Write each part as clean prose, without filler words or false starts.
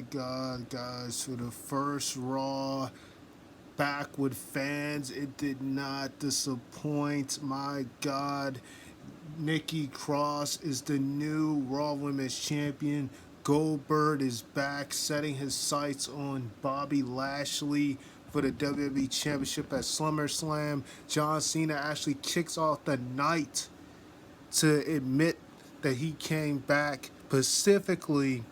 God, guys, for the first Raw back with fans, it did not disappoint. My God, Nikki Cross is the new Raw Women's Champion. Goldberg is back, setting his sights on Bobby Lashley for the WWE Championship at SummerSlam. John Cena actually kicks off the night to admit that he came back specifically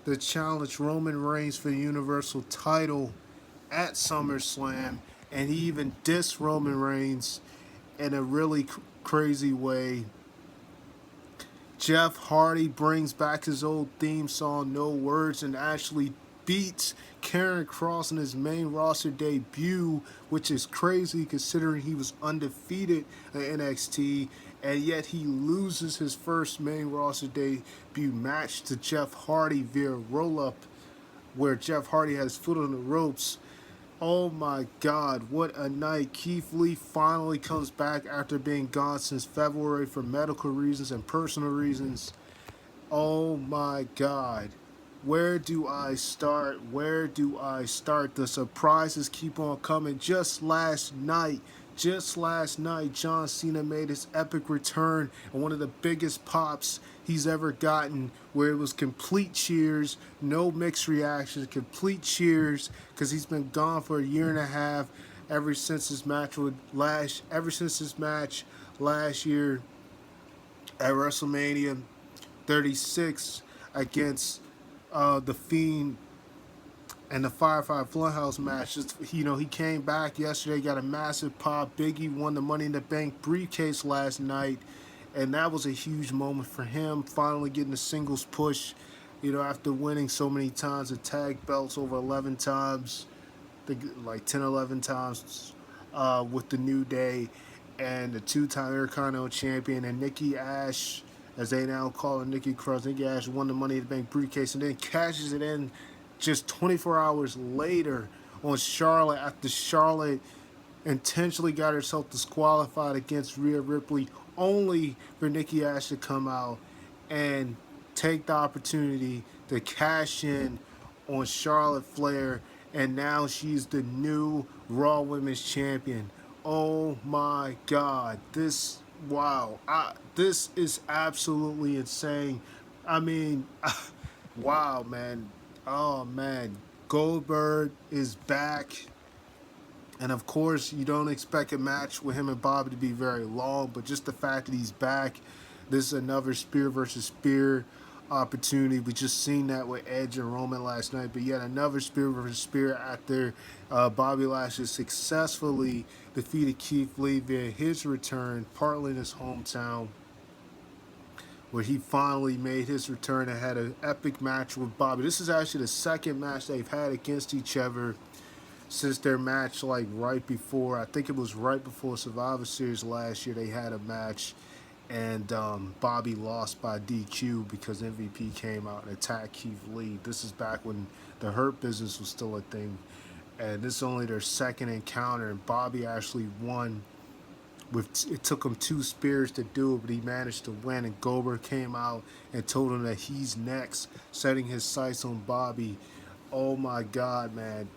to challenge Roman Reigns for the Universal title at SummerSlam, and he even dissed Roman Reigns in a really crazy way. Jeff Hardy brings back his old theme song, No Words, and actually beats Karrion Kross in his main roster debut, which is crazy considering he was undefeated in NXT, and yet he loses his first main roster debut match to Jeff Hardy via roll-up, where Jeff Hardy has his foot on the ropes. Oh my God, what a night. Keith Lee finally comes back after being gone since February for medical reasons and personal reasons. Oh my God. Where do I start? Where do I start? The surprises keep on coming. Just last night, John Cena made his epic return and one of the biggest pops he's ever gotten, where it was complete cheers, no mixed reactions, complete cheers, because he's been gone for a year and a half ever since his match last year at WrestleMania 36 against the Fiend and the Firefly Funhouse match. He came back yesterday, got a massive pop. Biggie won the Money in the Bank briefcase last night, and that was a huge moment for him, finally getting a singles push, after winning so many times, the tag belts over 11 times, like 10, 11 times with the New Day, and the two-time Intercontinental Champion, and Nikki Ash, as they now call her, Nikki Cross. Nikki Ash won the Money in the Bank briefcase and then cashes it in just 24 hours later on Charlotte, after Charlotte intentionally got herself disqualified against Rhea Ripley, only for Nikki Ash to come out and take the opportunity to cash in on Charlotte Flair, and now she's the new Raw Women's Champion. Oh my God, this is absolutely insane. I mean, wow, man. Oh man, Goldberg is back, and of course you don't expect a match with him and Bobby to be very long, but just the fact that he's back, this is another spear versus spear opportunity. We just seen that with Edge and Roman last night, but yet another spear versus spear after Bobby Lashley successfully defeated Keith Lee via his return, partly in his hometown, where he finally made his return and had an epic match with Bobby. This is actually the second match they've had against each other since their match, like right before, I think it was right before Survivor Series last year, they had a match, and Bobby lost by DQ because MVP came out and attacked Keith Lee. This is back when the Hurt Business was still a thing, and this is only their second encounter, and Bobby actually won. It took him 2 spears to do it, but he managed to win, and Goldberg came out and told him that he's next, setting his sights on Bobby. Oh my God, man.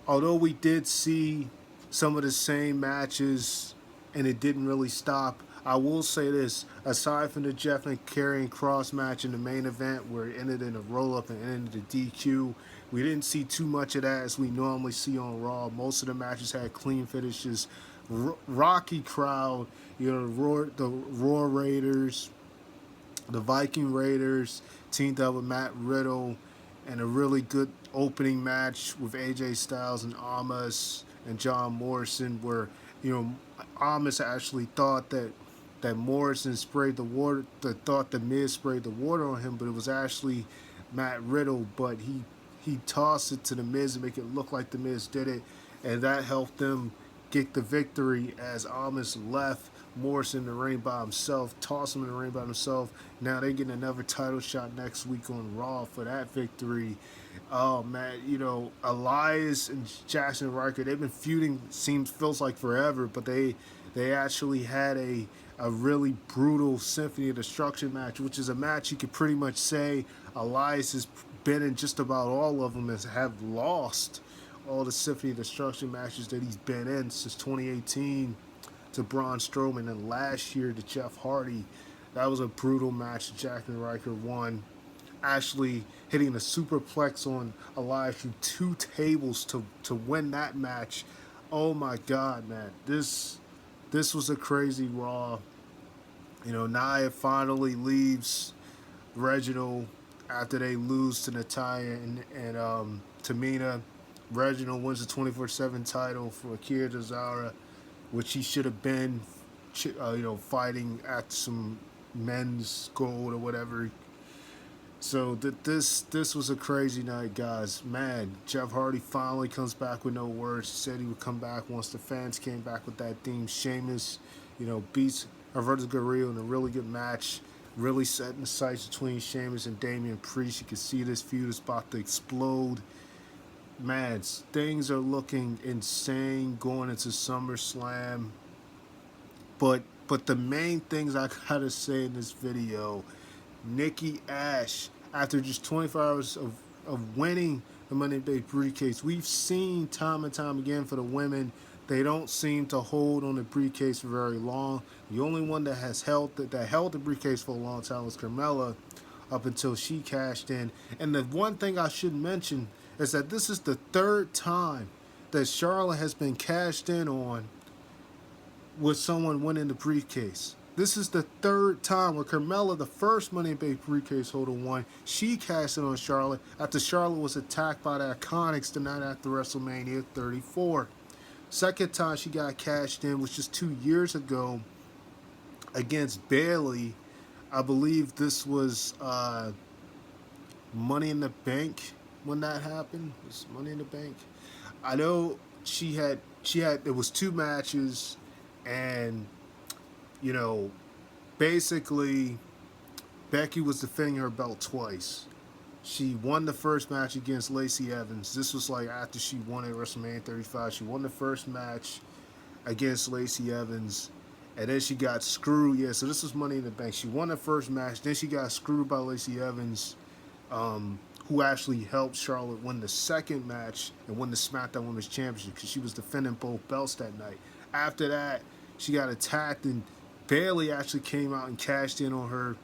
Although we did see some of the same matches and it didn't really stop, I will say this, aside from the Jeff and Karrion Kross match in the main event where it ended in a roll-up and ended in a DQ, we didn't see too much of that as we normally see on Raw. Most of the matches had clean finishes. Rocky crowd, the Raw Raiders, the Viking Raiders teamed up with Matt Riddle, and a really good opening match with AJ Styles and Amos and John Morrison, where Amos actually thought that Morrison sprayed the water, thought the Miz sprayed the water on him, but it was actually Matt Riddle, but he tossed it to the Miz and make it look like the Miz did it, and that helped them get the victory as Amos left Morrison in the ring by himself, tossed him in the ring by himself. Now they're getting another title shot next week on Raw for that victory. Oh man, Elias and Jackson Riker, they've been feuding, feels like forever, but they actually had a really brutal Symphony of Destruction match, which is a match you could pretty much say Elias is been in just about all of them and have lost all the Symphony of Destruction matches that he's been in since 2018 to Braun Strowman, and last year to Jeff Hardy. That was a brutal match. Jack and Riker won, actually hitting a superplex on Elias through 2 tables to win that match. Oh my God, man! This was a crazy Raw. You know, Nia finally leaves Reginald after they lose to Natalya and Tamina. Reginald wins the 24/7 title for Akira Tozawa, which he should have been, fighting at some men's gold or whatever. So this was a crazy night, guys. Man, Jeff Hardy finally comes back with no words. He said he would come back once the fans came back with that theme. Sheamus, beats Alberto Guerrero in a really good match. Really setting the sights between Sheamus and Damian Priest. You can see this feud is about to explode. Man, things are looking insane going into SummerSlam. But the main things I gotta say in this video, Nikki Ash, after just 24 hours of winning the Money in the Bank briefcase, we've seen time and time again for the women, they don't seem to hold on the briefcase for very long. The only one that held the briefcase for a long time was Carmella, up until she cashed in. And the one thing I should mention is that this is the 3rd time that Charlotte has been cashed in on with someone winning the briefcase. This is the 3rd time where Carmella, the first Money in the Bank briefcase holder, won. She cashed in on Charlotte after Charlotte was attacked by the Iconics the night after WrestleMania 34. Second time she got cashed in was just 2 years ago against Bayley. I believe this was Money in the Bank when that happened. It was Money in the Bank. I know she had it was 2 matches, and basically Becky was defending her belt twice. She won the first match against Lacey Evans. This was like after she won at WrestleMania 35. She won the first match against Lacey Evans, and then she got screwed. Yeah, so this was Money in the Bank. She won the first match, then she got screwed by Lacey Evans, who actually helped Charlotte win the second match and win the SmackDown Women's Championship because she was defending both belts that night. After that, she got attacked, and Bayley actually came out and cashed in on her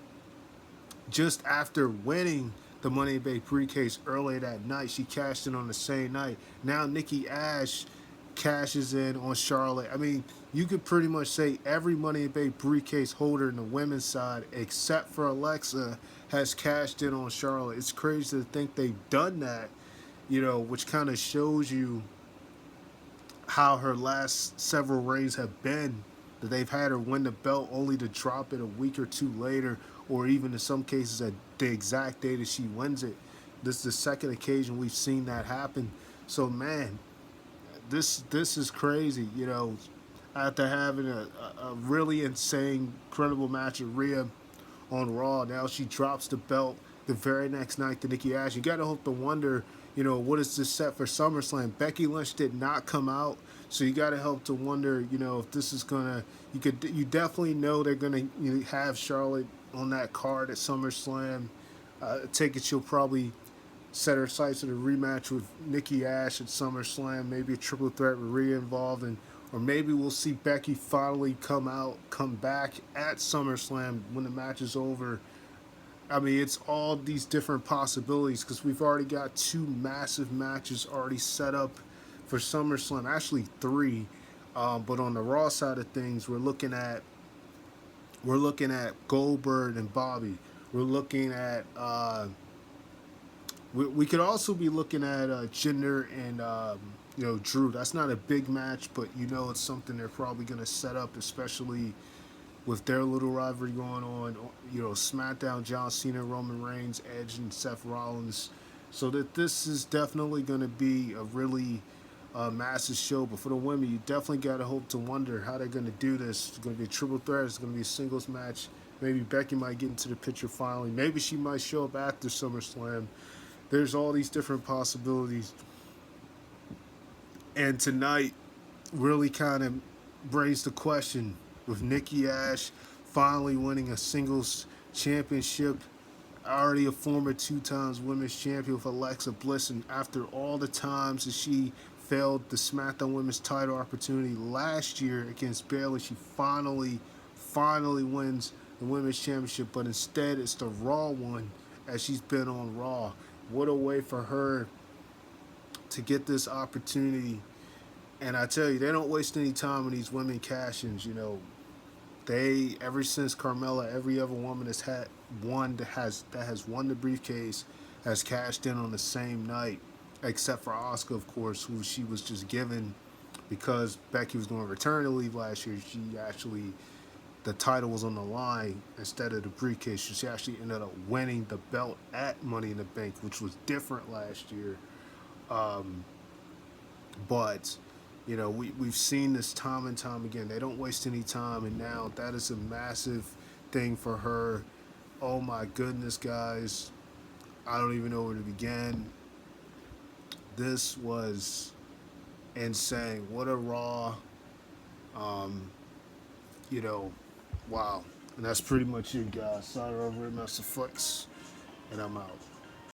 just after winning the Money in the Bank briefcase earlier that night. She cashed in on the same night. Now Nikki Ash cashes in on Charlotte. I mean, you could pretty much say every Money in the Bank briefcase holder in the women's side, except for Alexa, has cashed in on Charlotte. It's crazy to think they've done that, which kind of shows you how her last several reigns have been, that they've had her win the belt only to drop it a week or 2 later, or even in some cases at the exact day that she wins it. This is the second occasion we've seen that happen. So man, this is crazy. After having a really insane, incredible match with Rhea on Raw, now she drops the belt the very next night to Nikki Ash. You gotta hope to wonder, what is this set for SummerSlam? Becky Lynch did not come out, so you gotta help to wonder, if this is gonna. You definitely know they're gonna have Charlotte on that card at SummerSlam. Take it she'll probably set her sights on a rematch with Nikki Ash at SummerSlam, maybe a triple threat with Rhea involved, or maybe we'll see Becky finally come back at SummerSlam when the match is over. I mean, it's all these different possibilities because we've already got 2 massive matches already set up for SummerSlam. Actually 3, but on the Raw side of things, we're looking at Goldberg and Bobby. We're looking at we could also be looking at Jinder and Drew. That's not a big match, but it's something they're probably going to set up, especially with their little rivalry going on. SmackDown, John Cena, Roman Reigns, Edge, and Seth Rollins. So that this is definitely going to be a really massive show. But for the women, you definitely got to hope to wonder how they're going to do this. It's going to be a triple threat. It's going to be a singles match. Maybe Becky might get into the picture finally. Maybe she might show up after SummerSlam. There's all these different possibilities. And tonight really kind of raised the question with Nikki Ash finally winning a singles championship already a former 2 times women's champion with Alexa Bliss, and after all the times that she failed the SmackDown Women's title opportunity last year against Bayley, she finally wins the Women's Championship, but instead it's the Raw one as she's been on Raw. What a way for her to get this opportunity. And I tell you, they don't waste any time on these women cash-ins. They ever since Carmella, every other woman that's had one that has won the briefcase has cashed in on the same night, except for Asuka, of course, who she was just given because Becky was going to return to leave last year. She actually the title was on the line instead of the briefcase. She actually ended up winning the belt at Money in the Bank, which was different last year. But we've seen this time and time again. They don't waste any time, and now that is a massive thing for her. Oh my goodness, guys. I don't even know where to begin. This was insane. What a Raw. You know, wow. And that's pretty much it, guys. Sign over, Master Flex, and I'm out.